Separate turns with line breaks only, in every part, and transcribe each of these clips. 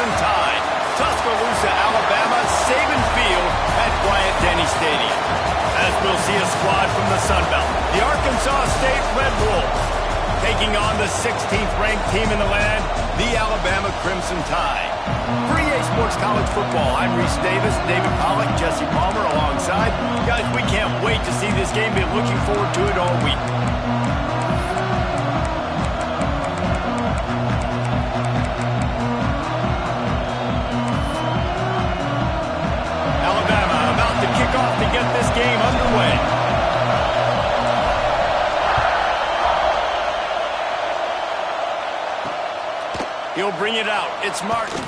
Crimson Tide. Tuscaloosa, Alabama, Saban Field at Bryant-Denny Stadium. As we'll see a squad from the Sun Belt, the Arkansas State Red Wolves, taking on the 16th ranked team in the land, the Alabama Crimson Tide. For EA Sports College Football, I'm Reese Davis, David Pollack, Jesse Palmer alongside. Guys, we can't wait to see this game. Been looking forward to it all week. To get this game underway. He'll bring it out. It's Martin.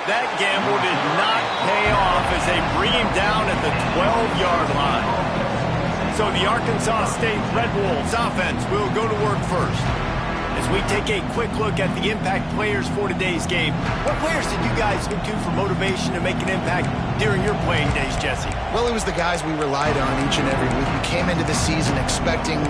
That gamble did not pay off as they bring him down at the 12-yard line. So the Arkansas State Red Wolves offense will go to work first. As we take a quick look at the impact players for today's game, what players did you guys look to for motivation to make an impact during your playing days, Jesse?
Well, it was the guys we relied on each and every week. We came into the season expecting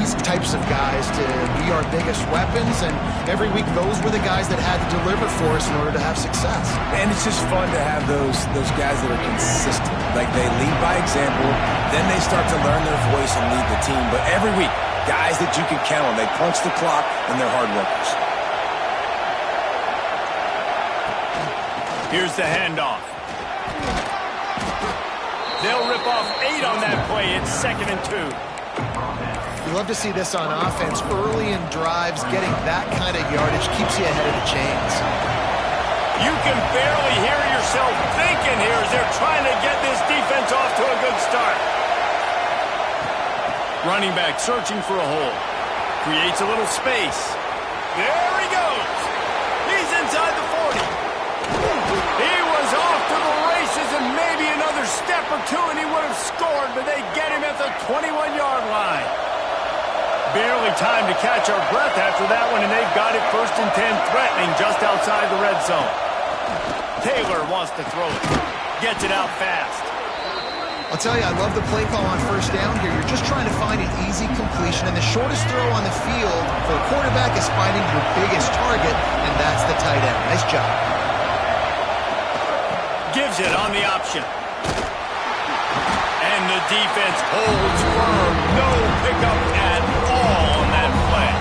these types of guys to be our biggest weapons, and every week those were the guys that had to deliver for us in order to have success.
And it's just fun to have those guys that are consistent. Like, they lead by example, then they start to learn their voice and lead the team. But every week, guys that you can count on. They punch the clock, and they're hard workers.
Here's the handoff. They'll rip off 8 on that play. It's 2nd and 2.
You love to see this on offense. Early in drives, getting that kind of yardage keeps you ahead of the chains.
You can barely hear yourself thinking here as they're trying to get this defense off to a good start. Running back searching for a hole. Creates a little space. There he goes. He's inside the 40. He was off to the races and maybe another step or two and he would have scored, but they get him at the 21-yard line. Barely time to catch our breath after that one, and they've got it 1st and 10, threatening just outside the red zone. Taylor wants to throw it. Gets it out fast.
I'll tell you, I love the play call on 1st down here. You're just trying to find an easy completion, and the shortest throw on the field for the quarterback is finding your biggest target, and that's the tight end. Nice job.
Gives it on the option. And the defense holds firm. No pickup at all on that play.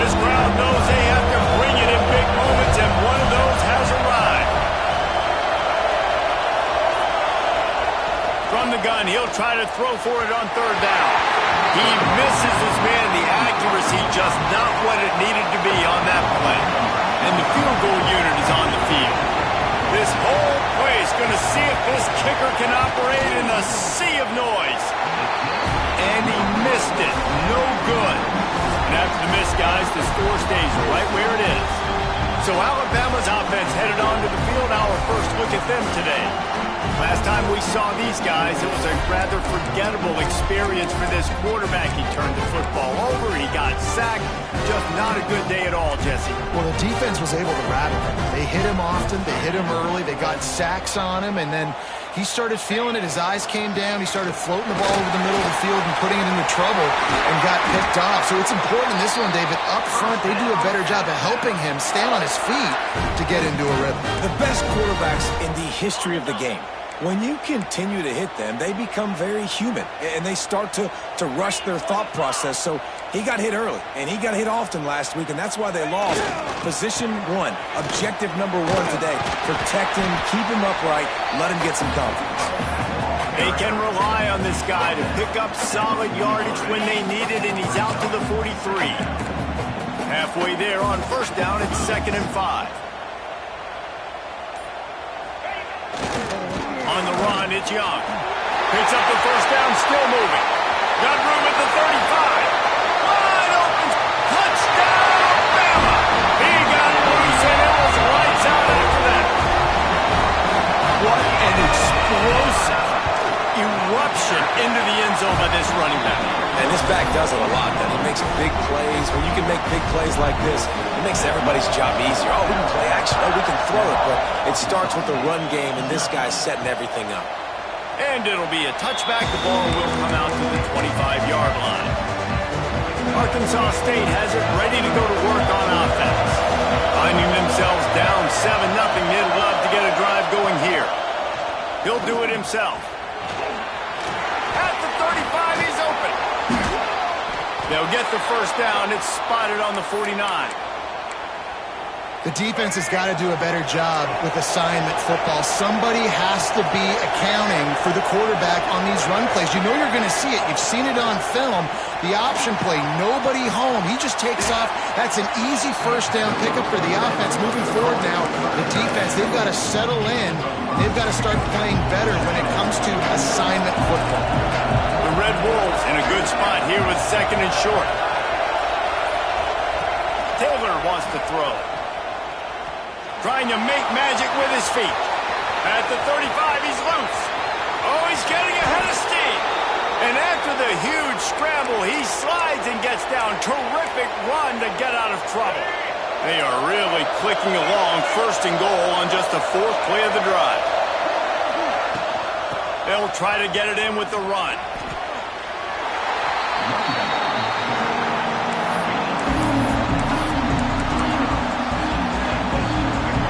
This crowd knows they have to bring it in big moments, and one of those has arrived. From the gun, he'll try to throw for it on 3rd down. He misses his man. The accuracy just not what it needed to be on that play. And the field goal unit is on the field. This whole play is going to see if this kicker can operate in a sea of noise. And he missed it. No good. And after the miss, guys, the score stays right where it is. So Alabama's offense headed onto the field. Our first look at them today. Last time we saw these guys, it was a rather forgettable experience for this quarterback. He turned the football over, he got sacked. Just not a good day at all, Jesse.
Well, the defense was able to rattle him. They hit him often, they hit him early, they got sacks on him, and then he started feeling it. His eyes came down, he started floating the ball over the middle of the field and putting it into trouble and got picked off. So it's important in this one, David, up front, they do a better job of helping him stay on his feet to get into a rhythm.
The best quarterbacks in the history of the game, when you continue to hit them, they become very human, and they start to rush their thought process. So he got hit early, and he got hit often last week, and that's why they lost. Position 1, objective number 1 today. Protect him, keep him upright, let him get some confidence.
They can rely on this guy to pick up solid yardage when they need it, and he's out to the 43. Halfway there on 1st down, it's 2nd and 5. On the run, it's Young. Picks up the 1st down, still moving. Got room at the 35. Wide open. Touchdown, Alabama. He got loose, and it was lights out after that. What an explosive eruption into the end zone by this running back.
And this back does it a lot, then. He makes big plays. When you can make big plays like this, it makes everybody's job easier. Oh, we can play action. Oh, we can throw it. But it starts with the run game, and this guy's setting everything up.
And it'll be a touchback. The ball will come out to the 25-yard line. Arkansas State has it ready to go to work on offense. Finding themselves down 7-0, they'd love to get a drive going here. He'll do it himself. At the 35, he's open. They'll get the first down. It's spotted on the 49.
The defense has got to do a better job with assignment football. Somebody has to be accounting for the quarterback on these run plays. You know you're going to see it. You've seen it on film. The option play, nobody home. He just takes off. That's an easy first down pickup for the offense. Moving forward now, the defense, they've got to settle in. They've got to start playing better when it comes to assignment football.
The Red Wolves in a good spot here with second and short. Taylor wants to throw. Trying to make magic with his feet. At the 35, he's loose. Oh, he's getting ahead of steam. And after the huge scramble, he slides and gets down. Terrific run to get out of trouble. They are really clicking along, first and goal on just the fourth play of the drive. They'll try to get it in with the run.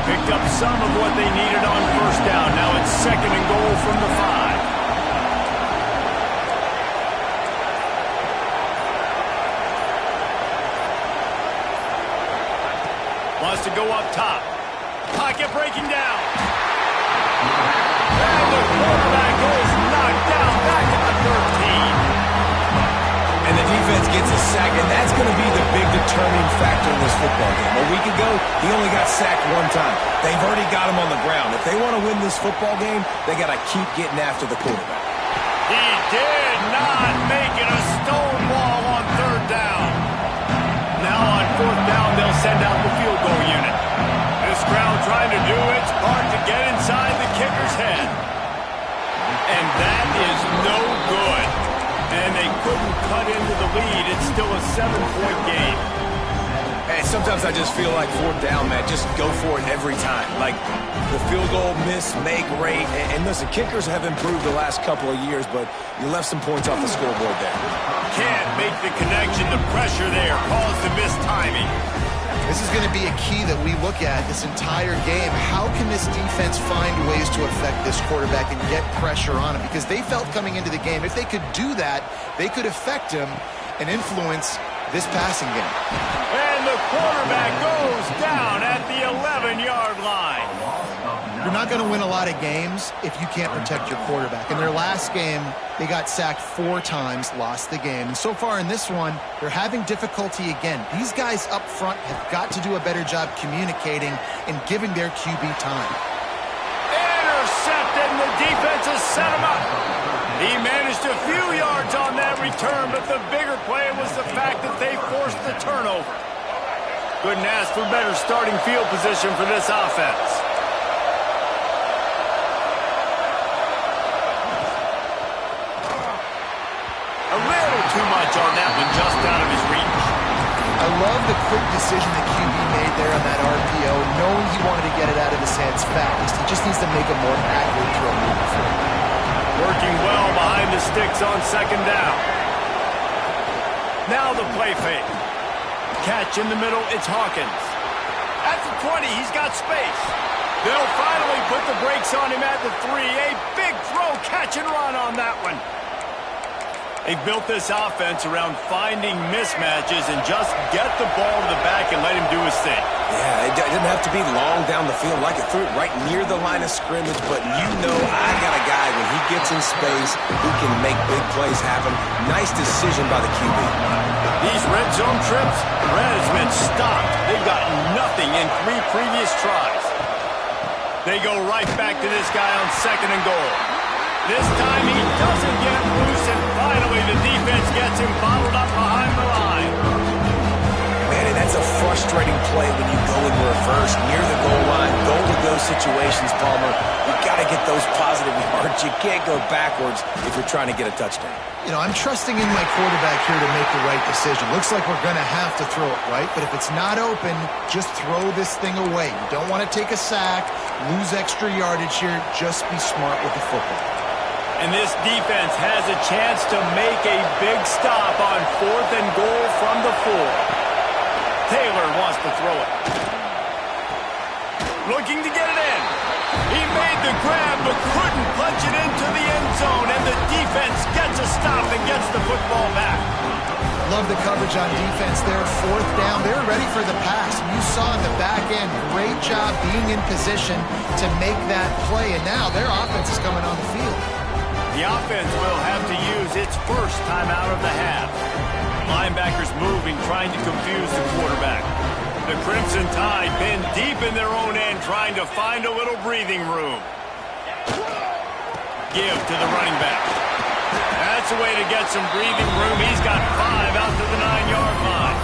Picked up some of what they needed on first down. Now it's second and goal from the 5. Wants to go up top. Pocket breaking down. And the quarterback goes knocked down back at the 13.
And the defense gets a sack, and that's going to be the big determining factor in this football game. A week ago, he only got sacked one time. They've already got him on the ground. If they want to win this football game, they got to keep getting after the quarterback.
He did not make it a stonewall on third down. Now on fourth down, they'll send out the field goal unit. This crowd trying to do its part to get inside the kicker's head. And that is no good. And they couldn't cut into the lead. It's still a 7-point game.
Hey, sometimes I just feel like fourth down, man. Just go for it every time. Like the field goal miss, make rate. And listen, kickers have improved the last couple of years, but you left some points off the scoreboard there.
Can't make the connection. The pressure there caused the missed timing.
This is going to be a key that we look at this entire game. How can this defense find ways to affect this quarterback and get pressure on him? Because they felt coming into the game, if they could do that, they could affect him and influence this passing game.
And the quarterback goes down at the 11-yard line.
You're not going to win a lot of games if you can't protect your quarterback. In their last game, they got sacked 4 times, lost the game. And so far in this one, they're having difficulty again. These guys up front have got to do a better job communicating and giving their QB time.
Intercepted, and the defense has set him up. He managed a few yards on that return, but the bigger play was the fact that they forced the turnover. Couldn't ask for better starting field position for this offense. A little too much on that one, just out of his reach.
I love the quick decision that QB made there on that RPO, knowing he wanted to get it out of his hands fast. He just needs to make a more accurate throw moving forward.
Working well behind the sticks on second down. Now the play fake. Catch in the middle, it's Hawkins. At the 20, he's got space. They'll finally put the brakes on him at the 3. A big throw, catch and run on that one. They've built this offense around finding mismatches and just get the ball to the back and let him do his thing.
Yeah, it didn't have to be long down the field. Like it threw it right near the line of scrimmage, but you know I got a guy, when he gets in space, who can make big plays happen. Nice decision by the QB.
These red zone trips, Red has been stopped. They've got nothing in 3 previous tries. They go right back to this guy on second and goal. This time he doesn't get loose, and finally the defense gets him bottled up behind the line.
Man, and that's a frustrating play when you go in reverse near the goal line, goal-to-go situations, Palmer. You've got to get those positive yards. You can't go backwards if you're trying to get a touchdown.
You know, I'm trusting in my quarterback here to make the right decision. Looks like we're going to have to throw it, right? But if it's not open, just throw this thing away. You don't want to take a sack, lose extra yardage here. Just be smart with the football.
And this defense has a chance to make a big stop on fourth and goal from the 4. Taylor wants to throw it. looking to get it in. He made the grab but couldn't punch it into the end zone, and the defense gets a stop and gets the football back.
Love the coverage on defense there. 4th down. They were ready for the pass. You saw in the back end, great job being in position to make that play, and now their offense is coming on the field.
The offense will have to use its first timeout of the half. Linebackers moving, trying to confuse the quarterback. The Crimson Tide been deep in their own end, trying to find a little breathing room. Give to the running back. That's a way to get some breathing room. He's got 5 out to the 9-yard line.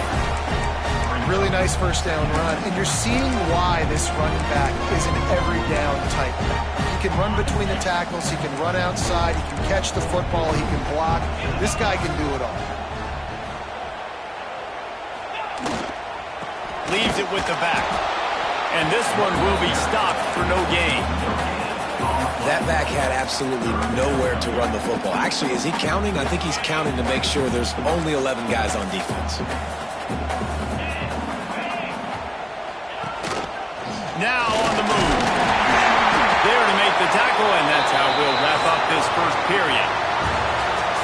Really nice first down run. And you're seeing why this running back is an every down type. He can run between the tackles. He can run outside. He can catch the football. He can block. This guy can do it all.
Leaves it with the back. And this one will be stopped for no gain.
That back had absolutely nowhere to run the football. Actually, is he counting? I think he's counting to make sure there's only 11 guys on defense.
Now on the move. There to make the tackle, and that's how we'll wrap up this first period.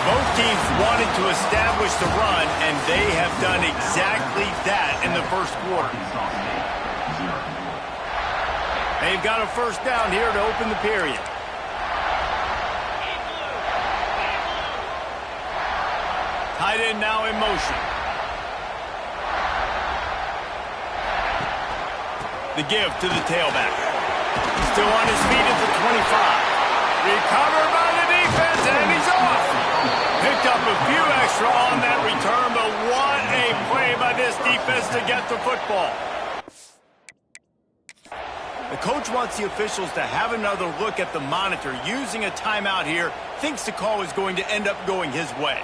Both teams wanted to establish the run, and they have done exactly that in the first quarter. They've got a first down here to open the period. Tight end now in motion. The give to the tailback. Still on his feet at the 25. Recovered by the defense, and he's off. Picked up a few extra on that return, but what a play by this defense to get the football. The coach wants the officials to have another look at the monitor. Using a timeout here, thinks the call is going to end up going his way.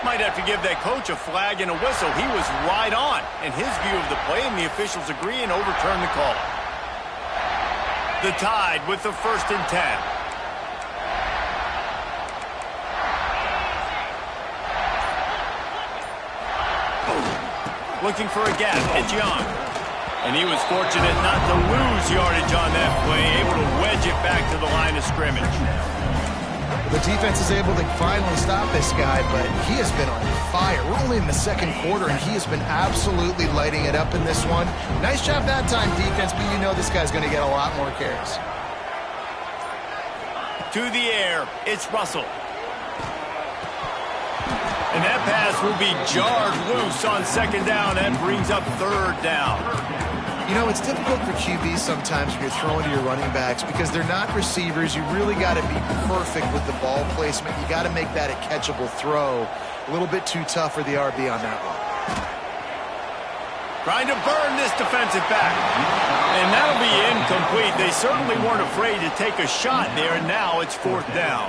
Might have to give that coach a flag and a whistle. He was right on in his view of the play, and the officials agree and overturn the call. The Tide with the 1st and 10. Looking for a gap. It's Young. And he was fortunate not to lose yardage on that play, able to wedge it back to the line of scrimmage.
The defense is able to finally stop this guy, but he has been on fire. We're only in the 2nd quarter, and he has been absolutely lighting it up in this one. Nice job that time, defense, but you know this guy's going to get a lot more carries.
To the air, it's Russell. And that pass will be jarred loose on 2nd down. That brings up 3rd down.
You know, it's difficult for QBs sometimes when you're throwing to your running backs because they're not receivers. You really got to be perfect with the ball placement. You got to make that a catchable throw. A little bit too tough for the RB on that one.
Trying to burn this defensive back. And that'll be incomplete. They certainly weren't afraid to take a shot there, and now it's 4th down.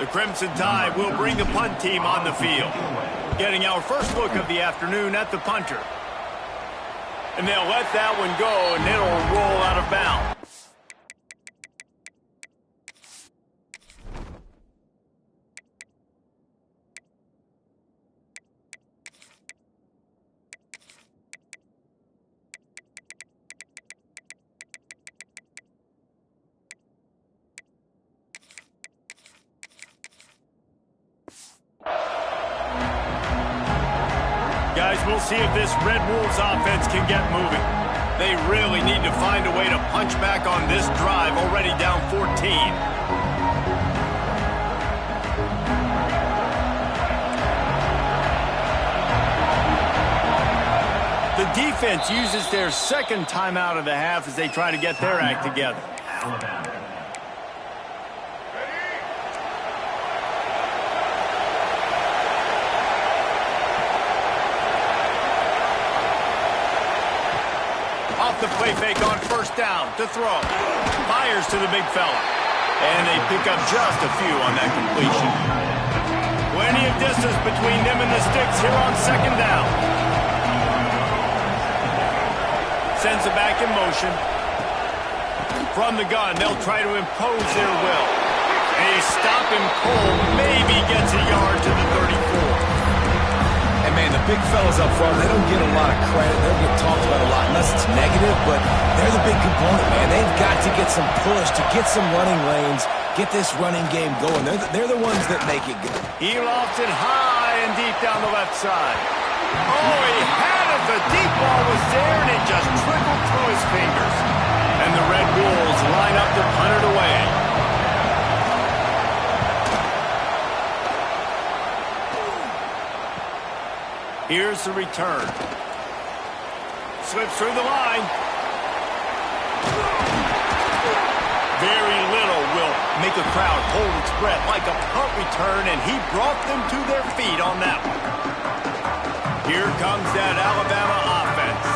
The Crimson Tide will bring the punt team on the field. Getting our first look of the afternoon at the punter. And they'll let that one go, and it'll roll out of bounds. Guys, we'll see if this Red Wolves offense can get moving. They really need to find a way to punch back on this drive, already down 14. The defense uses their 2nd timeout of the half as they try to get their act together. Off the play fake on 1st down to throw. Fires to the big fella. And they pick up just a few on that completion. Plenty of distance between them and the sticks here on 2nd down. Sends it back in motion. From the gun, they'll try to impose their will. A stop him cold, maybe gets a yard to the 34.
And, man, the big fellas up front, they don't get a lot of credit. They don't get talked about a lot unless it's negative, but they're the big component, man. They've got to get some push, to get some running lanes, get this running game going. They're the ones that make it good.
He lofts it high and deep down the left side. Oh, he had it. The deep ball was there, and it just trickled through his fingers. And the Red Wolves line up to punt it away. Here's the return. Slips through the line. Very little will make a crowd hold its breath like a punt return, and he brought them to their feet on that one. Here comes that Alabama offense.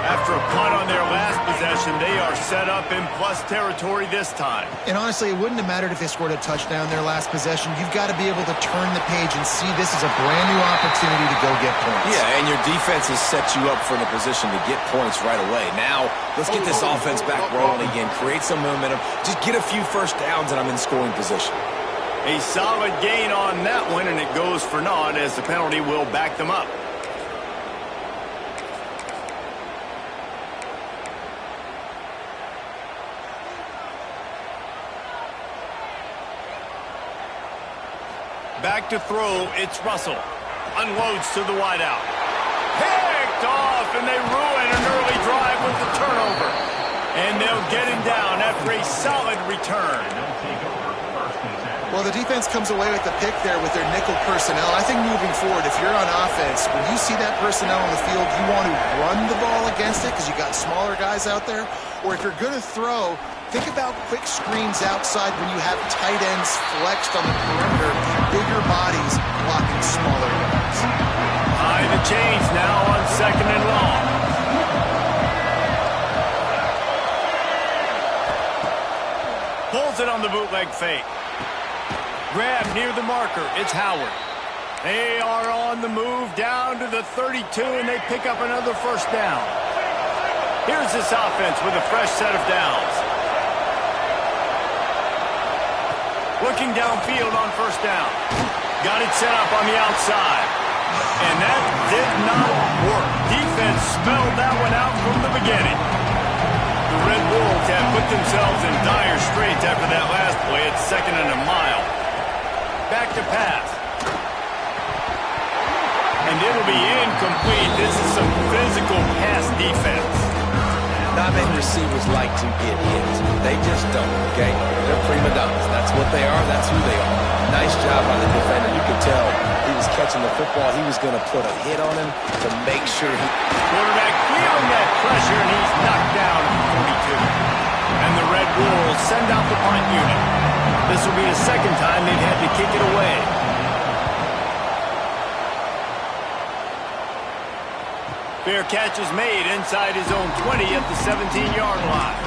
After a punt on their last possession, they are set up in plus territory this time.
And honestly, it wouldn't have mattered if they scored a touchdown their last possession. You've got to be able to turn the page and see this is a brand new opportunity to go get points.
Yeah, and your defense has set you up for the position to get points right away. Now, let's get this offense back rolling again, create some momentum, just get a few first downs, and I'm in scoring position.
A solid gain on that one, and it goes for naught as the penalty will back them up. Back to throw, it's Russell. Unloads to the wideout. Picked off, and they ruin an early drive with the turnover. And they'll get him down after a solid return.
Well, the defense comes away with the pick there with their nickel personnel. I think moving forward, if you're on offense, when you see that personnel on the field, you want to run the ball against it because you got smaller guys out there. Or if you're going to throw, think about quick screens outside when you have tight ends flexed on the perimeter, bigger bodies blocking smaller guys.
High the chains now on 2nd and long. Pulls it on the bootleg fake. Grab near the marker. It's Howard. They are on the move down to the 32, and they pick up another first down. Here's this offense with a fresh set of downs. Looking downfield on first down. Got it set up on the outside. And that did not work. Defense smelled that one out from the beginning. The Red Wolves have put themselves in dire straits after that last play. It's 2nd and a mile. Back to pass. And it'll be incomplete. This is some physical pass defense.
Not many receivers like to get hit. They just don't, okay? They're prima donnas. That's what they are. That's who they are. Nice job by the defender. You could tell he was catching the football. He was going to put a hit on him to make sure he...
Quarterback feeling that pressure, and he's knocked down at the 42. And the Red Wolves send out the punt unit. This will be the second time they've had to kick it away. Fair catch is made inside his own 20 at the 17-yard line.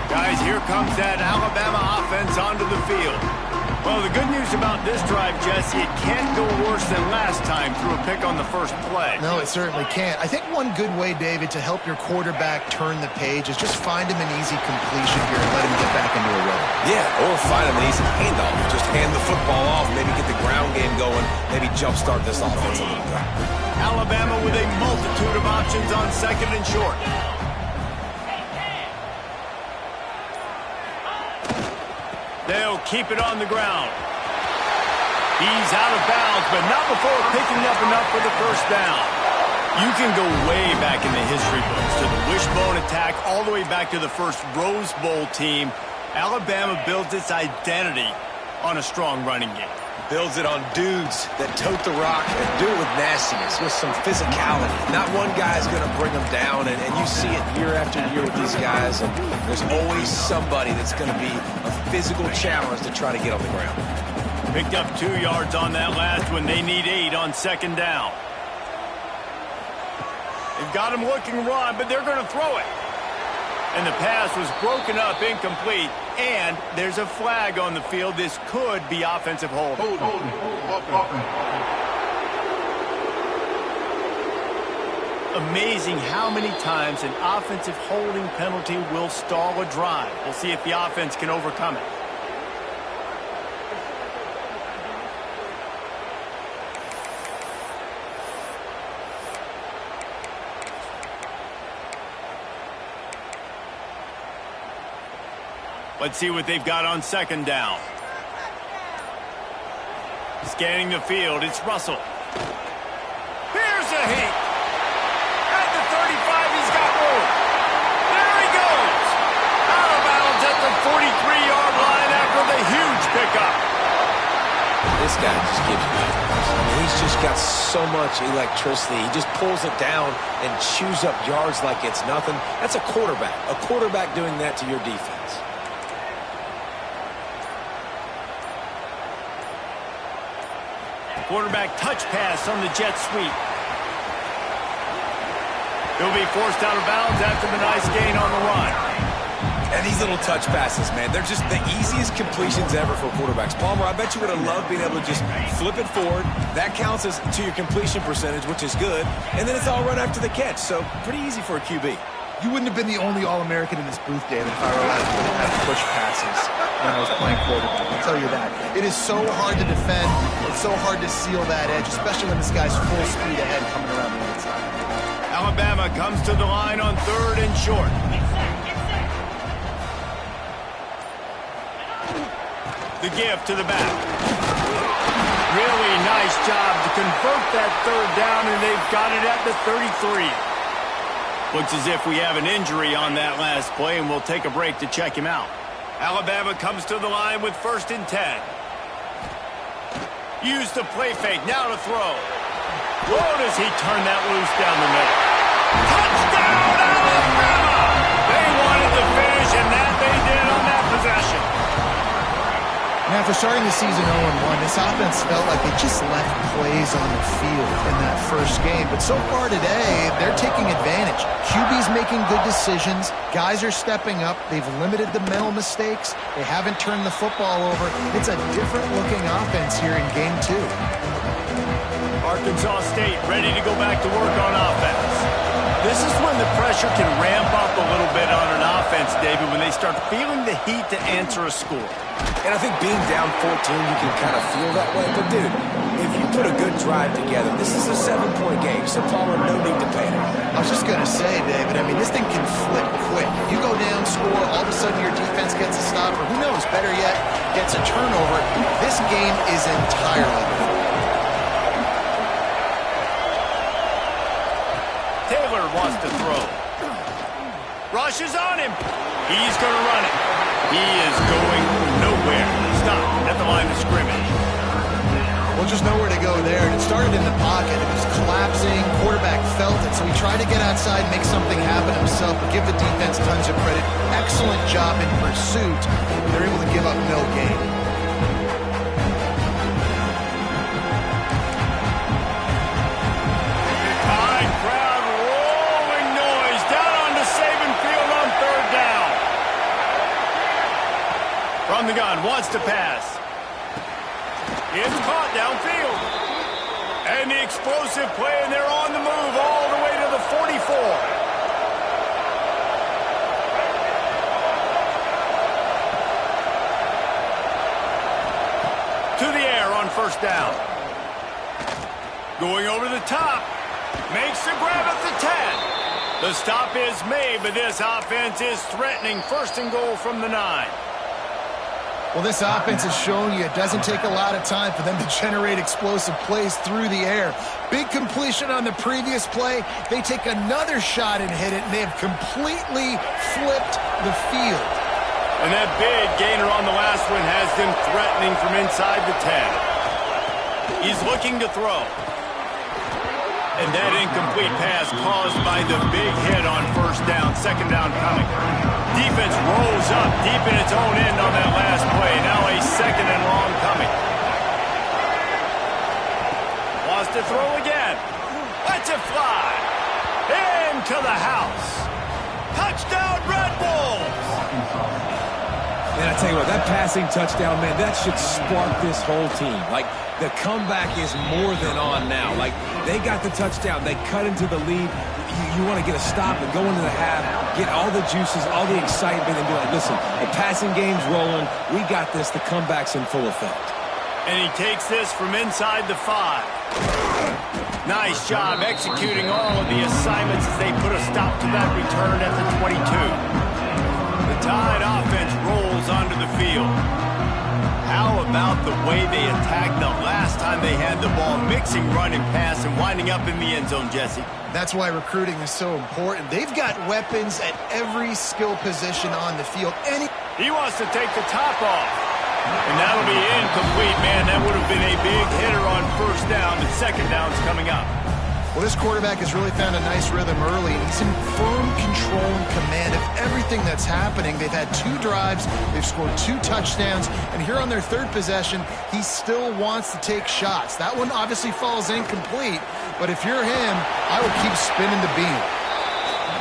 Guys, here comes that Alabama offense onto the field. Well, the good news about this drive, Jesse, it can't go worse than last time through a pick on the first play.
No, it certainly can't. I think one good way, David, to help your quarterback turn the page is just find him an easy completion here and let him get back into a rhythm.
Yeah, or find him an easy handoff. Just hand the football off, maybe get the ground game going, maybe jumpstart this offense a little bit.
Alabama with a multitude of options on 2nd and short. They'll keep it on the ground. He's out of bounds, but not before picking up enough for the first down. You can go way back in the history books to the wishbone attack, all the way back to the first Rose Bowl team. Alabama builds its identity on a strong running game.
Builds it on dudes that tote the rock and do it with nastiness, with some physicality. Not one guy's going to bring them down, and you see it year after year with these guys, and there's always somebody that's going to be a physical challenge to try to get on the ground.
Picked up 2 yards on that last one. They need 8 on 2nd down. They've got him looking run, but they're going to throw it. And the pass was broken up, incomplete, and there's a flag on the field. This could be offensive hold. Amazing how many times an offensive holding penalty will stall a drive. We'll see if the offense can overcome it. Let's see what they've got on second down. Scanning the field, it's Russell. Here's a hit. At the 35, he's got room. There he goes. Out of bounds at the 43-yard line after the huge pickup.
This guy just gives you nightmares. I mean, he's just got so much electricity. He just pulls it down and chews up yards like it's nothing. That's a quarterback. A quarterback doing that to your defense.
Quarterback touch pass on the jet sweep. He'll be forced out of bounds after the nice gain on the run.
And these little touch passes, man, they're just the easiest completions ever for quarterbacks. Palmer, I bet you would have loved being able to just flip it forward. That counts as to your completion percentage, which is good. And then it's all run after the catch, so pretty easy for a QB.
You wouldn't have been the only All-American in this booth, David, if I were allowed to have push passes when I was playing quarterback. I'll tell you that. It is so hard to defend. It's so hard to seal that edge, especially when this guy's full speed ahead coming around the inside.
Alabama comes to the line on 3rd and short. The give to the back. Really nice job to convert that 3rd down, and they've got it at the 33. Looks as if we have an injury on that last play, and we'll take a break to check him out. Alabama comes to the line with 1st and 10. Use the play fake, now to throw. Whoa, does he turn that loose down the middle. Touchdown, Alabama! They wanted to finish, and that they did on that possession.
And after starting the season 0-1, this offense felt like they just left plays on the field in that first game. But so far today, they're taking advantage. QB's making good decisions. Guys are stepping up. They've limited the mental mistakes. They haven't turned the football over. It's a different-looking offense here in Game 2.
Arkansas State ready to go back to work on offense. This is when the pressure can ramp up a little bit on an offense, David, when they start feeling the heat to answer a score.
And I think being down 14, you can kind of feel that way. But, dude, if you put a good drive together, this is a 7-point game, so Palmer, no need to panic.
I was just going to say, David, I mean, this thing can flip quick. You go down, score, all of a sudden your defense gets a stop, or who knows, better yet, gets a turnover. This game is entirely different.
Taylor wants to throw. Rush is on him. He's going to run it. He is going nowhere. Stop at the line of scrimmage.
Well, just nowhere to go there. And it started in the pocket. It was collapsing. Quarterback felt it. So he tried to get outside, make something happen himself, but give the defense tons of credit. Excellent job in pursuit. They're able to give up no gain.
Tide crowd rolling noise down onto Saban Field on 3rd down. From the gun, wants to pass. It's caught downfield. And the explosive play, and they're on the move all the way to the 44. To the air on 1st down. Going over the top. Makes the grab at the 10. The stop is made, but this offense is threatening 1st and goal from the 9.
Well, this offense has shown you it doesn't take a lot of time for them to generate explosive plays through the air. Big completion on the previous play. They take another shot and hit it, and they have completely flipped the field.
And that big gainer on the last one has them threatening from inside the 10. He's looking to throw. And that incomplete pass caused by the big hit on 1st down, 2nd down coming. Defense rolls up deep in its own end on that last play. Now a 2nd and long coming. Wants to throw again. Lets it fly. Into the house. Touchdown, Red Bulls!
Man, I tell you what, that passing touchdown, man, that should spark this whole team. Like, the comeback is more than on now. Like, they got the touchdown. They cut into the lead. You want to get a stop and go into the half, get all the juices, all the excitement, and be like, listen, the passing game's rolling. We got this. The comeback's in full effect.
And he takes this from inside the 5. Nice job executing all of the assignments as they put a stop to that return at the 22. The Tide offense rolls way they attacked the last time they had the ball, mixing run and pass and winding up in the end zone, Jesse.
That's why recruiting is so important. They've got weapons at every skill position on the field.
He wants to take the top off. And that'll be incomplete, man. That would have been a big hitter on first down, but second down's coming up.
Well, this quarterback has really found a nice rhythm early, and he's in firm control and command of everything that's happening. They've had 2 drives, they've scored 2 touchdowns, and here on their 3rd possession, he still wants to take shots. That one obviously falls incomplete, but if you're him, I would keep spinning the beam.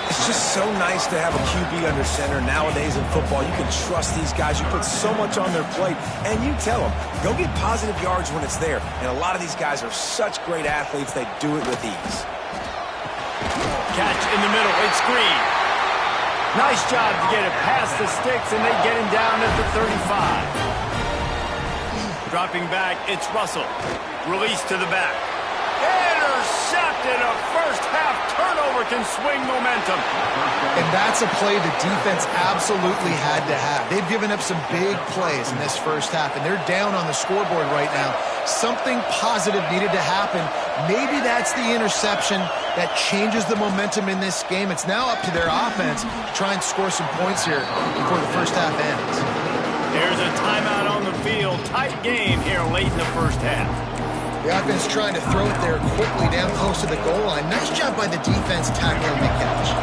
It's just so nice to have a QB under center nowadays in football. You can trust these guys. You put so much on their plate, and you tell them, go get positive yards when it's there. And a lot of these guys are such great athletes, they do it with ease.
Catch in the middle. It's Green. Nice job to get it past the sticks, and they get him down at the 35. Dropping back, it's Russell. Release to the back. Intercepted. A first-half turnover can swing momentum.
And that's a play the defense absolutely had to have. They've given up some big plays in this first half, and they're down on the scoreboard right now. Something positive needed to happen. Maybe that's the interception that changes the momentum in this game. It's now up to their offense to try and score some points here before the first half ends.
There's a timeout on the field. Tight game here late in the first half.
The offense trying to throw it there quickly down close to the goal line. Nice job by the defense tackling the catch.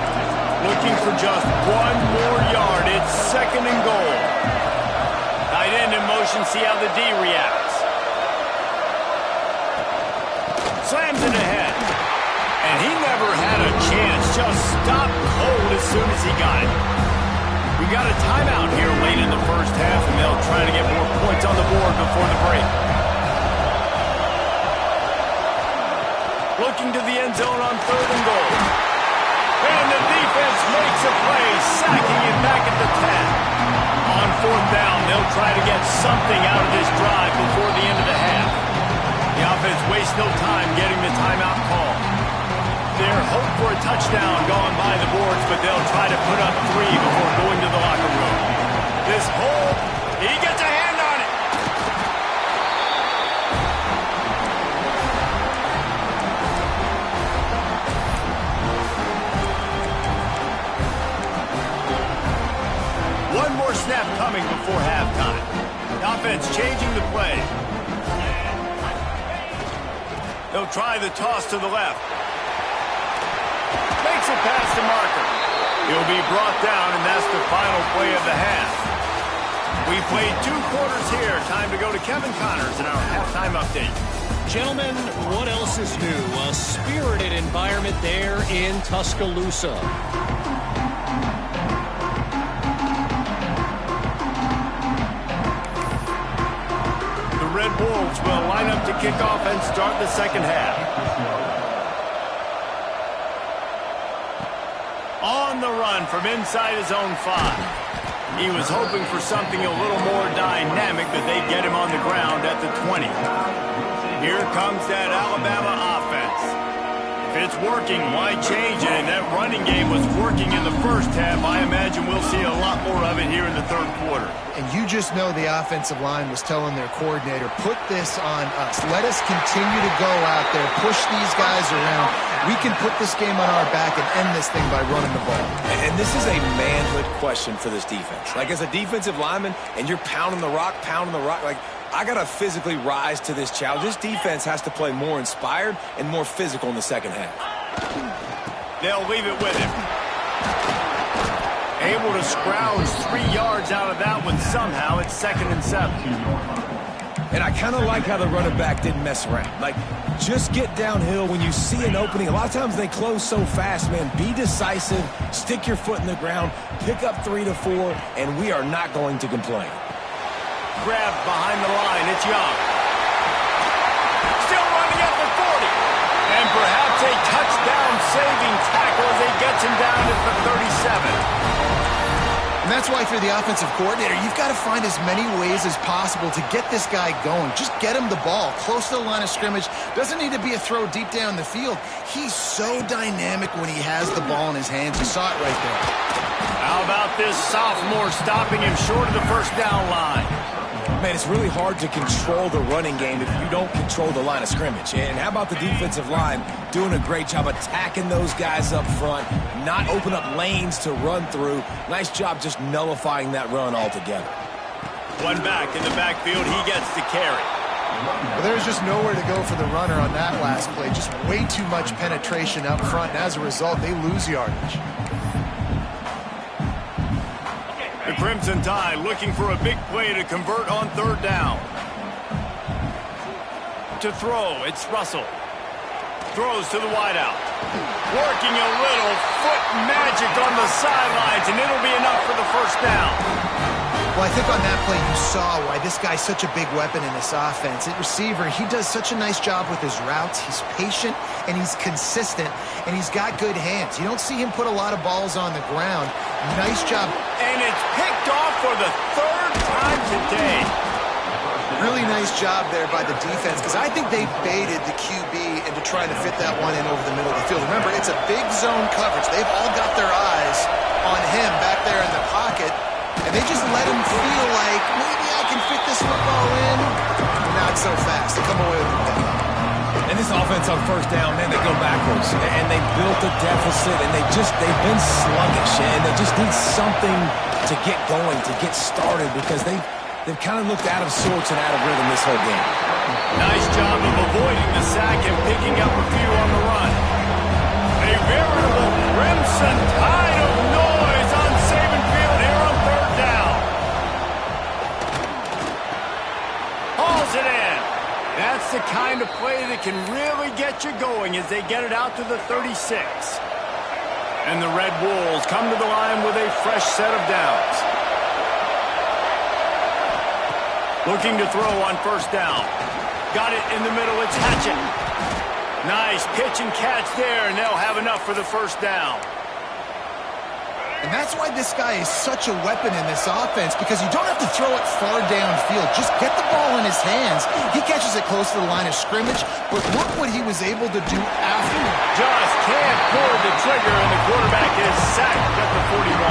Looking for just 1 more yard. It's 2nd and goal. Tight end in motion. See how the D reacts. Slams it ahead. And he never had a chance. Just stopped cold as soon as he got it. We got a timeout here late in the first half, and they'll try to get more points on the board before the break. Looking to the end zone on 3rd and goal. And the defense makes a play, sacking it back at the 10. On 4th down, they'll try to get something out of this drive before the end of the half. The offense wastes no time getting the timeout call. Their hope for a touchdown gone by the boards, but they'll try to put up 3 before going to the locker room. This hole, he gets a hand on it. One more snap coming before halftime. The offense changing the play. They'll try the toss to the left. Makes it past the marker. He'll be brought down, and that's the final play of the half. We played 2 quarters here. Time to go to Kevin Connors in our halftime update.
Gentlemen, what else is new? A spirited environment there in Tuscaloosa.
The Red Wolves will line up to kick off and start the second half. On the run from inside his own 5. He was hoping for something a little more dynamic, but they get him on the ground at the 20. Here comes that Alabama offense. If it's working, why change it? And that running game was working in the first half. I imagine we'll see a lot more of it here in the 3rd quarter.
And you just know the offensive line was telling their coordinator, put this on us. Let us continue to go out there, push these guys around. We can put this game on our back and end this thing by running the ball.
And this is a manhood question for this defense. Like, as a defensive lineman, and you're pounding the rock, like, I got to physically rise to this challenge. This defense has to play more inspired and more physical in the second half.
They'll leave it with him. Able to scrounge 3 yards out of that one somehow. It's 2nd and 7.
And I kind of like how the running back didn't mess around. Like, just get downhill when you see an opening. A lot of times they close so fast, man. Be decisive, stick your foot in the ground, pick up 3 to 4, and we are not going to complain.
Grab behind the line. It's Young. Still running at the 40. And perhaps a touchdown-saving tackle as he gets him down at the 37.
And that's why for the offensive coordinator, you've got to find as many ways as possible to get this guy going. Just get him the ball close to the line of scrimmage. Doesn't need to be a throw deep down the field. He's so dynamic when he has the ball in his hands. You saw it right there.
How about this sophomore stopping him short of the first down line?
Man, it's really hard to control the running game if you don't control the line of scrimmage. And how about the defensive line doing a great job attacking those guys up front, not open up lanes to run through. Nice job just nullifying that run altogether.
One back in the backfield, he gets the carry.
Well, there's just nowhere to go for the runner on that last play. Just way too much penetration up front, and as a result, they lose yardage.
The Crimson Tide looking for a big play to convert on third down. To throw, it's Russell. Throws to the wideout. Working a little foot magic on the sidelines, and it'll be enough for the first down.
Well, I think on that play you saw why this guy's such a big weapon in this offense. At receiver, he does such a nice job with his routes. He's patient, and he's consistent, and he's got good hands. You don't see him put a lot of balls on the ground. Nice job.
And it's picked off for the third time today.
Really nice job there by the defense, because I think they baited the QB into trying to fit that one in over the middle of the field. Remember, it's a big zone coverage. They've all got their eyes on him back there in the pocket. And they just let him feel like, maybe I can fit this football in. Not so fast. They come away with the pick.
And this offense on first down, man, they go backwards. And they built a deficit, and they've been sluggish. And they just need something to get going, to get started, because they've kind of looked out of sorts and out of rhythm this whole game.
Nice job of avoiding the sack and picking up a few on the run. A veritable Crimson Tide of noise on Saban Field here on third down. Hauls it in. That's the kind of play that can really get you going as they get it out to the 36. And the Red Wolves come to the line with a fresh set of downs. Looking to throw on first down. Got it in the middle, it's Hatchett. Nice pitch and catch there, and they'll have enough for the first down.
And that's why this guy is such a weapon in this offense, because you don't have to throw it far downfield. Just get the ball in his hands. He catches it close to the line of scrimmage, but look what he was able to do after.
Just can't pull the trigger, and the quarterback is sacked at the 41.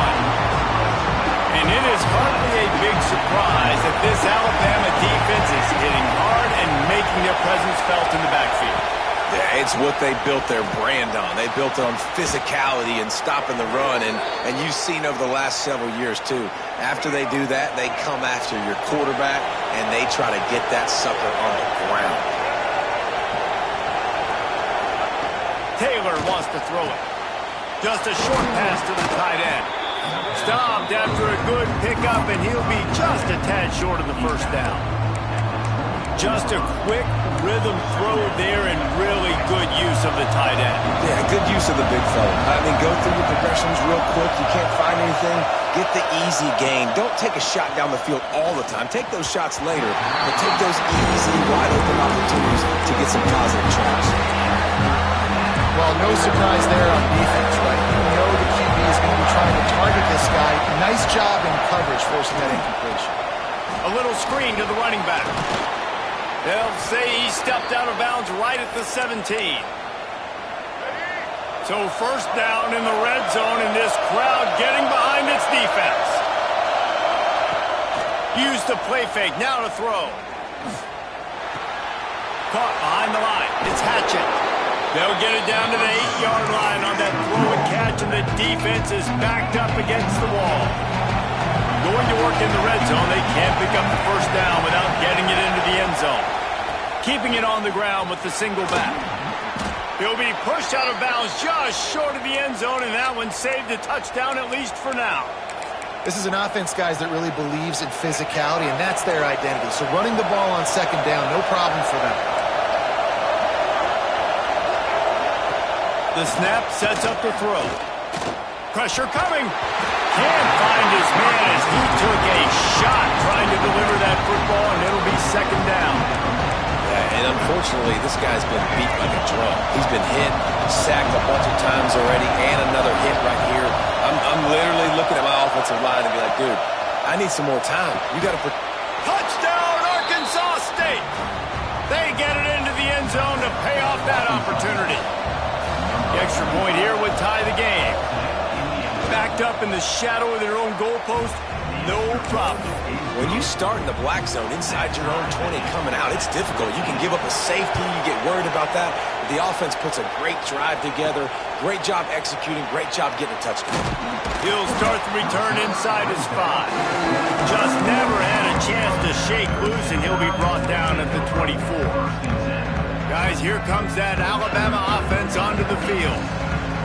And it is hardly a big surprise that this Alabama defense is hitting hard and making their presence felt in the backfield.
Yeah, it's what they built their brand on. They built it on physicality and stopping the run, and you've seen over the last several years, too. After they do that, they come after your quarterback, and they try to get that sucker on the ground.
Taylor wants to throw it. Just a short pass to the tight end. Stopped after a good pickup, and he'll be just a tad short of the first down. Just a quick rhythm throw there and really good use of the tight end.
Yeah, good use of the big fella. I mean, go through your progressions real quick. You can't find anything. Get the easy gain. Don't take a shot down the field all the time. Take those shots later, but take those easy, wide-open opportunities to get some positive traps.
Well, no surprise there on defense, right? You know the QB is going to be trying to target this guy. Nice job in coverage, forcing that incompletion.
A little screen to the running back. They'll say he stepped out of bounds right at the 17. So first down in the red zone, and this crowd getting behind its defense. Used the play fake, now to throw. Caught behind the line, it's Hatchett. They'll get it down to the 8-yard line on that throw and catch, and the defense is backed up against the wall. Going to work in the red zone, they can't pick up the first down without getting it into the end zone. Keeping it on the ground with the single back. He'll be pushed out of bounds just short of the end zone, and that one saved a touchdown at least for now.
This is an offense, guys, that really believes in physicality, and that's their identity. So running the ball on second down, no problem for them.
The snap sets up the throw. Pressure coming. Can't find his man as he took a shot trying to deliver that football, and it'll be second down.
Yeah, and unfortunately, this guy's been beat like a drum. He's been hit, sacked a bunch of times already, and another hit right here. I'm literally looking at my offensive line and be like, dude, I need some more time. You got to put...
Touchdown, Arkansas State! They get it into the end zone to pay off that opportunity. The extra point here would tie the game. Back backed up in the shadow of their own goalpost, no problem.
When you start in the black zone inside your own 20 coming out, it's difficult. You can give up a safety. You get worried about that. The offense puts a great drive together. Great job executing. Great job getting a touchdown.
He'll start the return inside his 5. Just never had a chance to shake loose, and he'll be brought down at the 24. Guys, here comes that Alabama offense onto the field.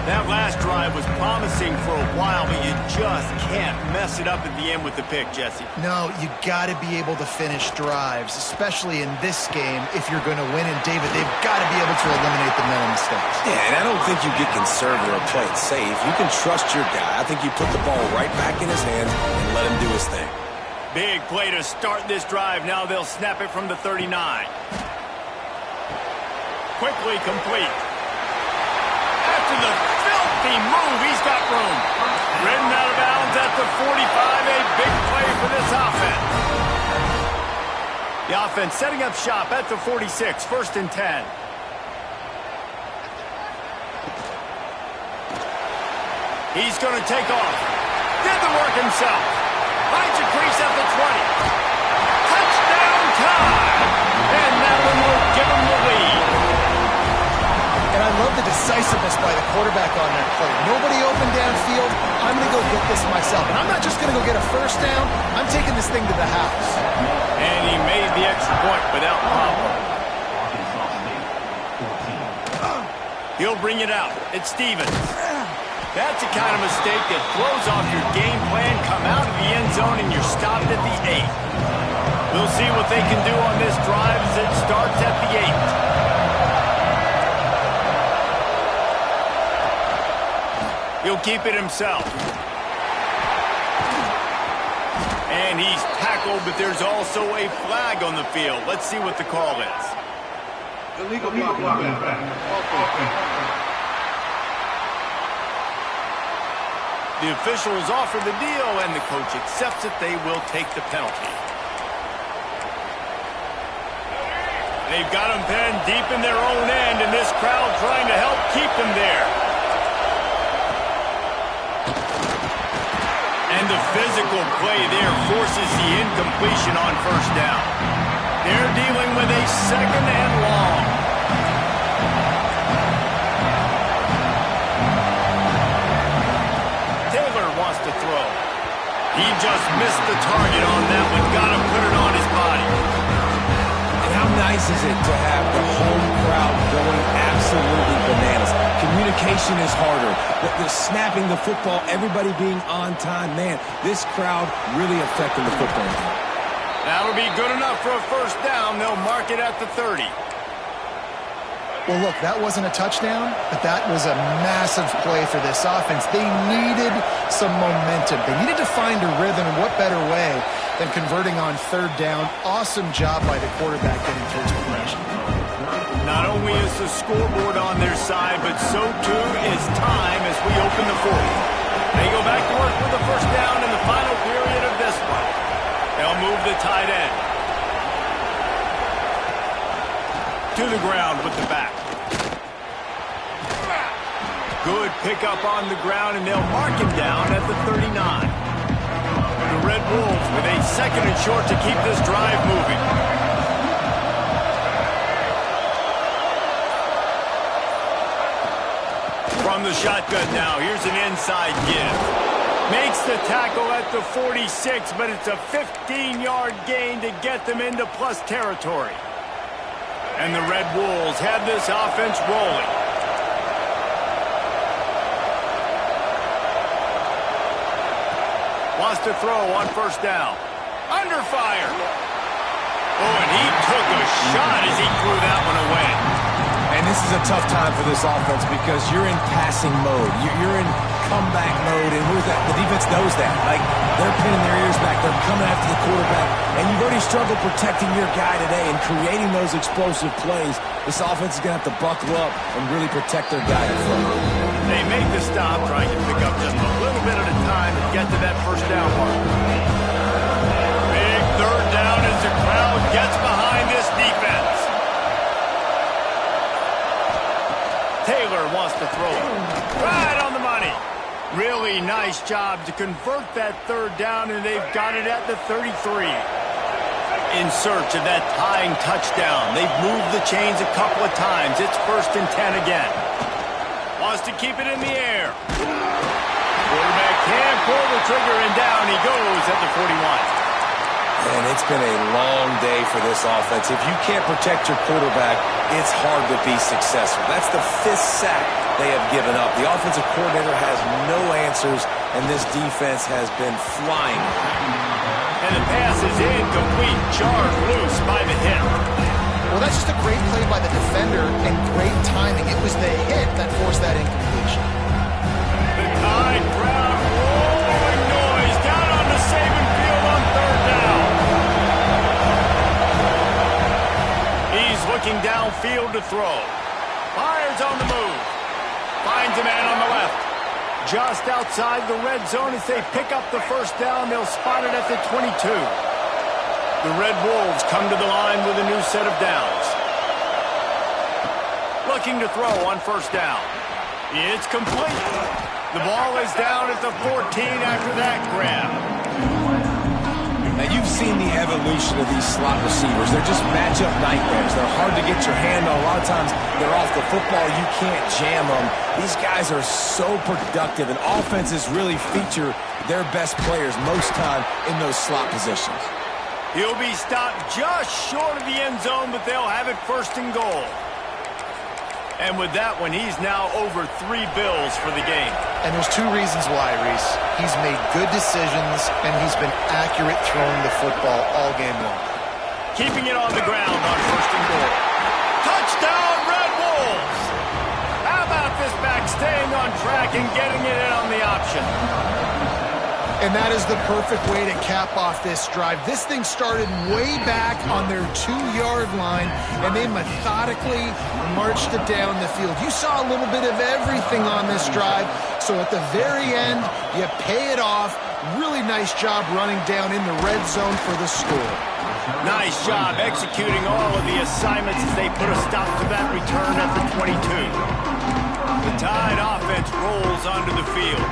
That last drive was promising for a while, but you just can't mess it up at the end with the pick, Jesse.
No, you got to be able to finish drives, especially in this game if you're going to win. And, David, they've got to be able to eliminate the mental mistakes.
Yeah, and I don't think you get conservative or play it safe. You can trust your guy. I think you put the ball right back in his hands and let him do his thing.
Big play to start this drive. Now they'll snap it from the 39. Quickly complete. After the filthy move, he's got room. Ridden out of bounds at the 45, a big play for this offense. The offense setting up shop at the 46, 1st and 10. He's going to take off. Did the work himself. Finds a crease at the 20. Touchdown time! And that one will give him the lead.
And I love the decisiveness by the quarterback on that play. Nobody open downfield. I'm going to go get this myself. And I'm not just going to go get a first down. I'm taking this thing to the house.
And he made the extra point without problem. He'll bring it out. It's Stevens. That's the kind of mistake that throws off your game plan. Come out of the end zone and you're stopped at the 8. We'll see what they can do on this drive as it starts at the 8. He'll keep it himself. And he's tackled, but there's also a flag on the field. Let's see what the call is.
Illegal block.
The officials offer the deal, and the coach accepts it. They will take the penalty. They've got them pinned deep in their own end, and this crowd trying to help keep them there. And the physical play there forces the incompletion on 1st down. They're dealing with a 2nd and long. Taylor wants to throw. He just missed the target on that one. Got to put it on his body.
And how nice is it to have the home crowd going absolutely bananas? Communication is harder. The snapping the football, everybody being on time. Man, this crowd really affecting the football game.
That'll be good enough for a 1st down. They'll mark it at the 30.
Well, look, that wasn't a touchdown, but that was a massive play for this offense. They needed some momentum. They needed to find a rhythm, and what better way than converting on 3rd down. Awesome job by the quarterback getting through his progression.
Not only is the scoreboard on their side, but so too is time as we open the 4th. They go back to work with the 1st down in the final period of this one. They'll move the tight end to the ground with the back. Good pickup on the ground, and they'll mark him down at the 39. The Red Wolves with a 2nd and short to keep this drive moving. From the shotgun now, here's an inside give. Makes the tackle at the 46, but it's a 15-yard gain to get them into plus territory. And the Red Wolves have this offense rolling. Wants to throw on 1st down. Under fire. Oh, and he took a shot as he threw that one away.
And this is a tough time for this offense because you're in passing mode. You're in comeback mode, and the defense knows that. Like, they're pinning their ears back. They're coming after the quarterback. And you've already struggled protecting your guy today and creating those explosive plays. This offense is going to have to buckle up and really protect their guy in front.
They make the stop, trying to pick up just a little bit at a time and get to that 1st down mark. Big 3rd down as the crowd gets behind this defense. Taylor wants to throw it. Right on the money. Really nice job to convert that third down, and they've got it at the 33. In search of that tying touchdown. They've moved the chains a couple of times. It's 1st and 10 again. Wants to keep it in the air. Quarterback can't pull the trigger, and down he goes at the 41.
And it's been a long day for this offense. If you can't protect your quarterback, it's hard to be successful. That's the 5th sack they have given up. The offensive coordinator has no answers, and this defense has been flying.
And the pass is incomplete, jarred loose by the hit.
Well, that's just a great play by the defender and great timing. It was the hit that forced that incompletion.
The Tide crowd rolling noise down on the Saban field on 3rd down. He's looking downfield to throw. Fires on the move. Finds a man on the left. Just outside the red zone as they pick up the 1st down. They'll spot it at the 22. The Red Wolves come to the line with a new set of downs. Looking to throw on 1st down. It's complete. The ball is down at the 14 after that grab.
Now, you've seen the evolution of these slot receivers. They're just matchup nightmares. They're hard to get your hand on. A lot of times, they're off the football. You can't jam them. These guys are so productive, and offenses really feature their best players most time in those slot positions.
He'll be stopped just short of the end zone, but they'll have it 1st and goal. And with that one, he's now over 3 bills for the game.
And there's 2 reasons why, Reese. He's made good decisions, and he's been accurate throwing the football all game long.
Keeping it on the ground on 1st and goal. Touchdown, Red Wolves! How about this back staying on track and getting it in on the option?
And that is the perfect way to cap off this drive. This thing started way back on their 2-yard line, and they methodically marched it down the field. You saw a little bit of everything on this drive, so at the very end, you pay it off. Really nice job running down in the red zone for the score.
Nice job executing all of the assignments as they put a stop to that return at the 22. The Tide offense rolls onto the field.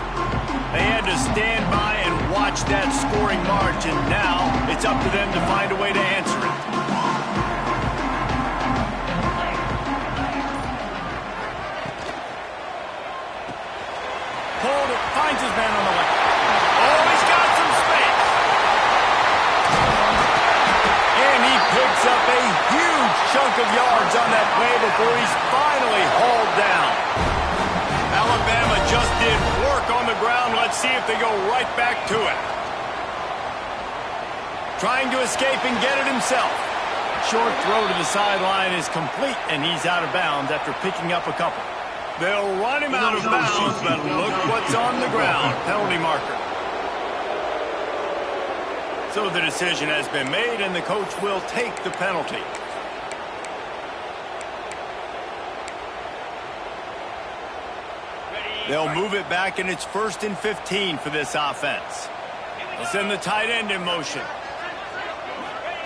They had to stand by and watch that scoring march, and now it's up to them to find a way to answer it. Hold it, finds his man on the left. Oh, he's got some space. And he picks up a huge chunk of yards on that play before he's finally hauled down. Alabama just did work on the ground. Let's see if they go right back to it. Trying to escape and get it himself. Short throw to the sideline is complete, and he's out of bounds after picking up a couple. They'll run him out of bounds, but look what's on the ground. Penalty marker. So the decision has been made, and the coach will take the penalty. They'll move it back, and it's 1st and 15 for this offense. They'll send the tight end in motion.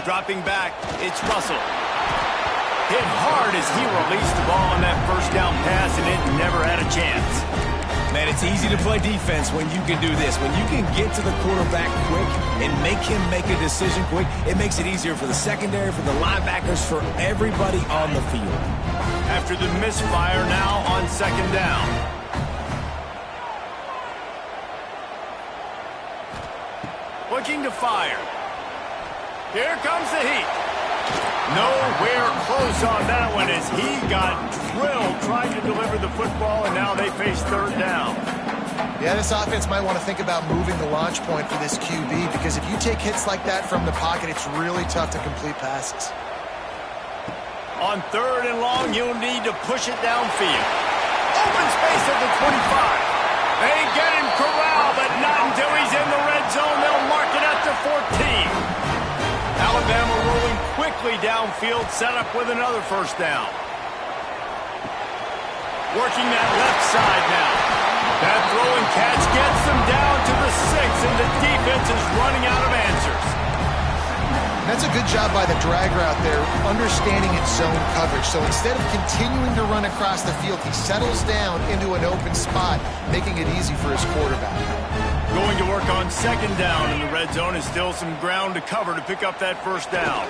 Dropping back, it's Russell. Hit hard as he released the ball on that 1st down pass, and it never had a chance.
Man, it's easy to play defense when you can do this. When you can get to the quarterback quick and make him make a decision quick, it makes it easier for the secondary, for the linebackers, for everybody on the field.
After the misfire now on 2nd down. Looking to fire. Here comes the heat. Nowhere close on that one as he got drilled trying to deliver the football, and now they face 3rd down.
Yeah, this offense might want to think about moving the launch point for this QB, because if you take hits like that from the pocket, it's really tough to complete passes.
On 3rd and long, you'll need to push it downfield. Open space at the 25. They get him corralled, but not until he's in the red zone. They'll mark it at the 14. Alabama rolling quickly downfield, set up with another 1st down. Working that left side now. That throw and catch gets them down to the 6, and the defense is running out of answers.
That's a good job by the drag route there, understanding its zone coverage. So instead of continuing to run across the field, he settles down into an open spot, making it easy for his quarterback.
Going to work on second down in the red zone, and still some ground to cover to pick up that first down.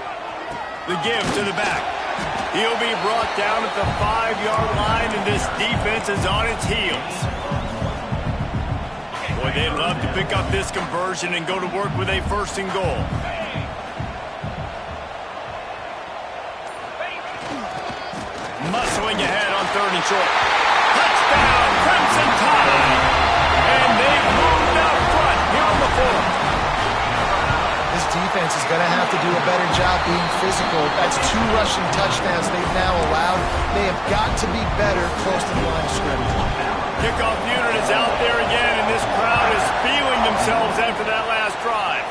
The give to the back. He'll be brought down at the 5-yard line, and this defense is on its heels. Boy, they'd love to pick up this conversion and go to work with a first and goal. Muscling ahead on third and short. Touchdown, Crimson Tide! And they've moved out front here on the fourth.
This defense is going to have to do a better job being physical. That's 2 rushing touchdowns they've now allowed. They have got to be better close to the line of scrimmage.
Kickoff unit is out there again, and this crowd is feeling themselves after that last drive.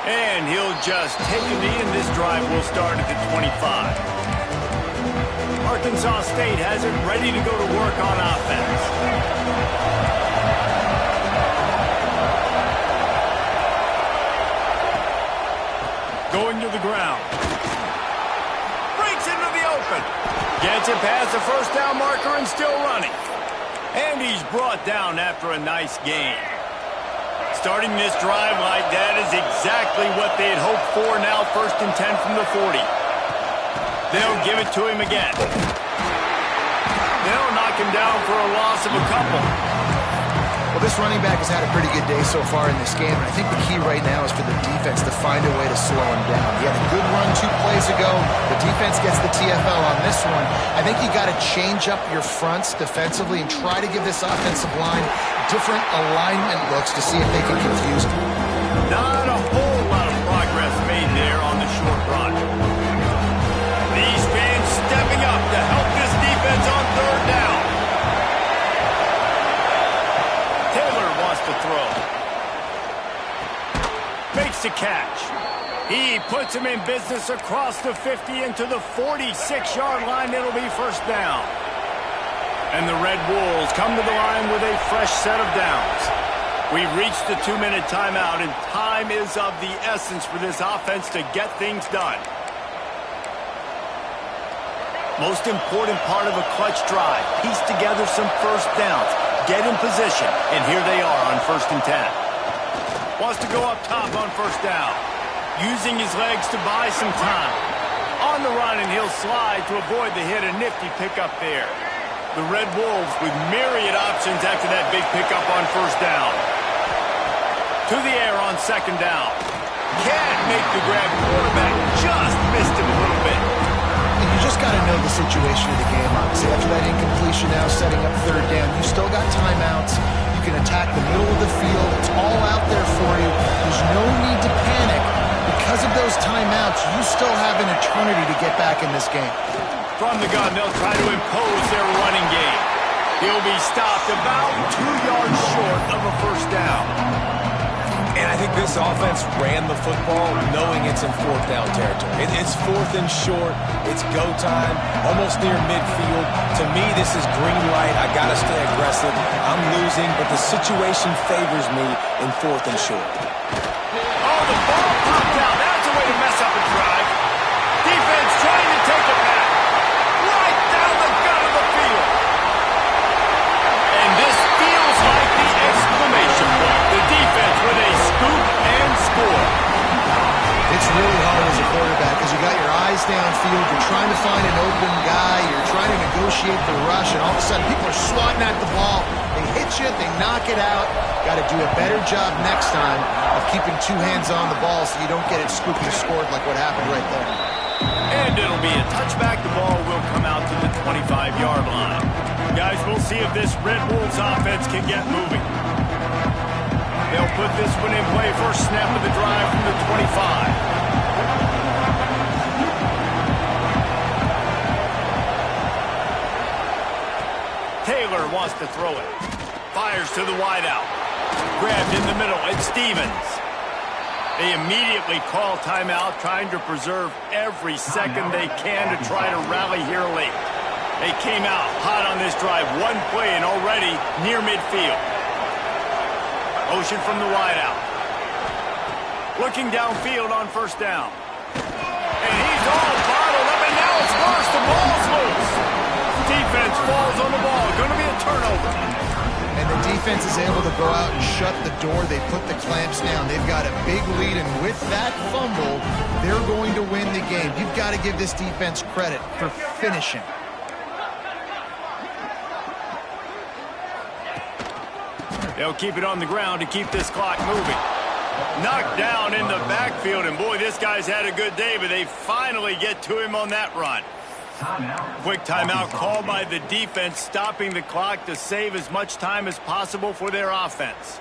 And he'll just take a knee, and this drive will start at the 25. Arkansas State has it ready to go to work on offense. Going to the ground. Breaks into the open. Gets it past the first down marker and still running. And he's brought down after a nice gain. Starting this drive like that is exactly what they had hoped for. Now 1st and 10 from the 40. They'll give it to him again. They'll knock him down for a loss of a couple.
Well, this running back has had a pretty good day so far in this game, and I think the key right now is for the defense to find a way to slow him down. He had a good run 2 plays ago. The defense gets the TFL on this one. I think you got to change up your fronts defensively and try to give this offensive line different alignment looks to see if they can confuse him.
Not a whole lot of progress made there on the short run. These fans stepping up to help this defense on third down. Taylor wants to throw. Makes the catch. He puts him in business across the 50 into the 46-yard line. It'll be first down. And the Red Wolves come to the line with a fresh set of downs. We've reached the 2-minute timeout, and time is of the essence for this offense to get things done. Most important part of a clutch drive, piece together some first downs, get in position, and here they are on 1st and 10. Wants to go up top on first down, using his legs to buy some time. On the run, and he'll slide to avoid the hit. A nifty pickup there. The Red Wolves with myriad options after that big pickup on first down. To the air on second down. Can't make the grab. Quarterback just missed him a little bit.
And you just got to know the situation of the game, obviously. After that incompletion now, setting up third down, you still got timeouts. You can attack the middle of the field. It's all out there for you. There's no need to panic. Because of those timeouts, you still have an eternity to get back in this game.
From the gun, they'll try to impose their running game. He'll be stopped about 2 yards short of a first down.
And I think this offense ran the football knowing it's in 4th down territory. It's 4th and short. It's go time, almost near midfield. To me, this is green light. I got to stay aggressive. I'm losing, but the situation favors me in 4th and short.
Oh, the ball popped out. That's a way to mess up a drive. Defense trying to take it back. Right down the gut of the field. And this feels like the exclamation point. The defense with a scoop and score.
It's really hard as a quarterback because you got your eyes downfield. You're trying to find an open guy. You're trying to negotiate the rush, and all of a sudden people are swatting at the ball. They hit you. They knock it out. Got to do a better job next time of keeping 2 hands on the ball so you don't get it scooped and scored like what happened right there.
And it'll be a touchback. The ball will come out to the 25-yard line. Guys, we'll see if this Red Wolves offense can get moving. They'll put this one in play. First snap of the drive from the 25. Taylor wants to throw it. Fires to the wideout. Grabbed in the middle. It's Stevens. They immediately call timeout, trying to preserve every second they can to try to rally here late. They came out hot on this drive. 1 play and already near midfield. Motion from the wideout. Looking downfield on first down. And he's all bottled up, and now it's worse. The ball's loose. Defense falls on the ball. Going to be a turnover.
And the defense is able to go out and shut the door. They put the clamps down. They've got a big lead, and with that fumble, they're going to win the game. You've got to give this defense credit for finishing.
They'll keep it on the ground to keep this clock moving. Knocked down in the backfield, and boy, this guy's had a good day, but they finally get to him on that run. Quick timeout called by the defense, stopping the clock to save as much time as possible for their offense.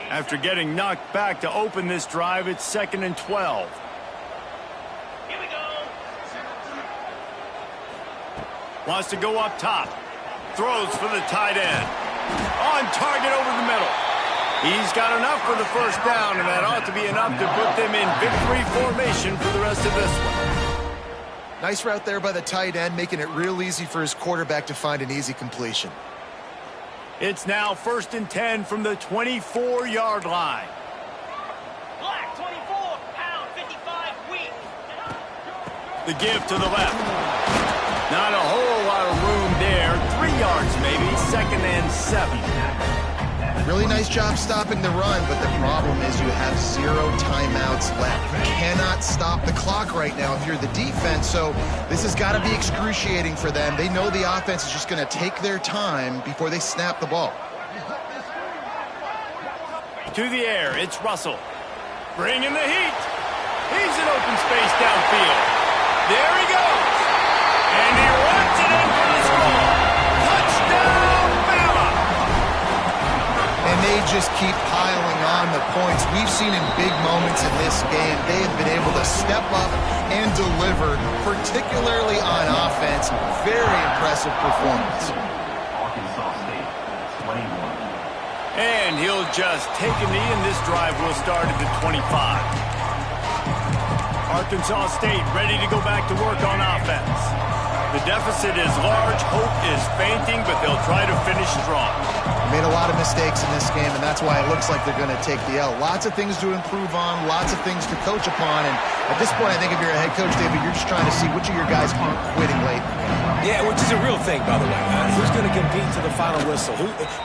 After getting knocked back to open this drive, it's 2nd and 12.
Here we go.
Wants to go up top. Throws for the tight end. On target over the middle. He's got enough for the first down, and that ought to be enough to put them in victory formation for the rest of this one.
Nice route there by the tight end, making it real easy for his quarterback to find an easy completion.
It's now 1st and 10 from the 24-yard line.
Black 24, pound 55, weak.
The give to the left. Not a whole lot of room there. 3 yards maybe. 2nd and 7.
Really nice job stopping the run, but the problem is you have 0 timeouts left. You cannot stop the clock right now if you're the defense, so this has got to be excruciating for them. They know the offense is just going to take their time before they snap the ball.
To the air, it's Russell. Bringing the heat. He's in open space downfield. There he goes. And he runs it in for the score. Touchdown, Bama!
And they just keep piling on the points. We've seen in big moments in this game, they have been able to step up and deliver, particularly on offense. Very impressive performance.
Arkansas State, 21.
And he'll just take a knee, and this drive will start at the 25. Arkansas State ready to go back to work on offense. The deficit is large, hope is fainting, but they'll try to finish strong.
Made a lot of mistakes in this game, and that's why it looks like they're going to take the L. Lots of things to improve on, lots of things to coach upon, and at this point, I think if you're a head coach, David, you're just trying to see which of your guys aren't quitting late.
Yeah, which is a real thing, by the way. Who's going to compete to the final whistle?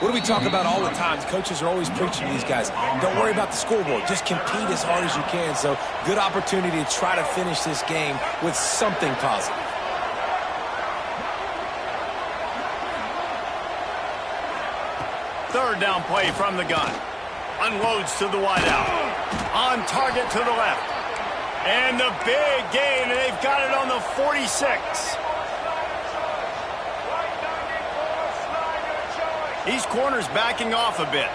What do we talk about all the time? Coaches are always preaching to these guys. Don't worry about the scoreboard. Just compete as hard as you can. So, good opportunity to try to finish this game with something positive.
Third down play from the gun. Unloads to the wideout. On target to the left. And the big gain, and they've got it on the 46. These corners backing off a bit.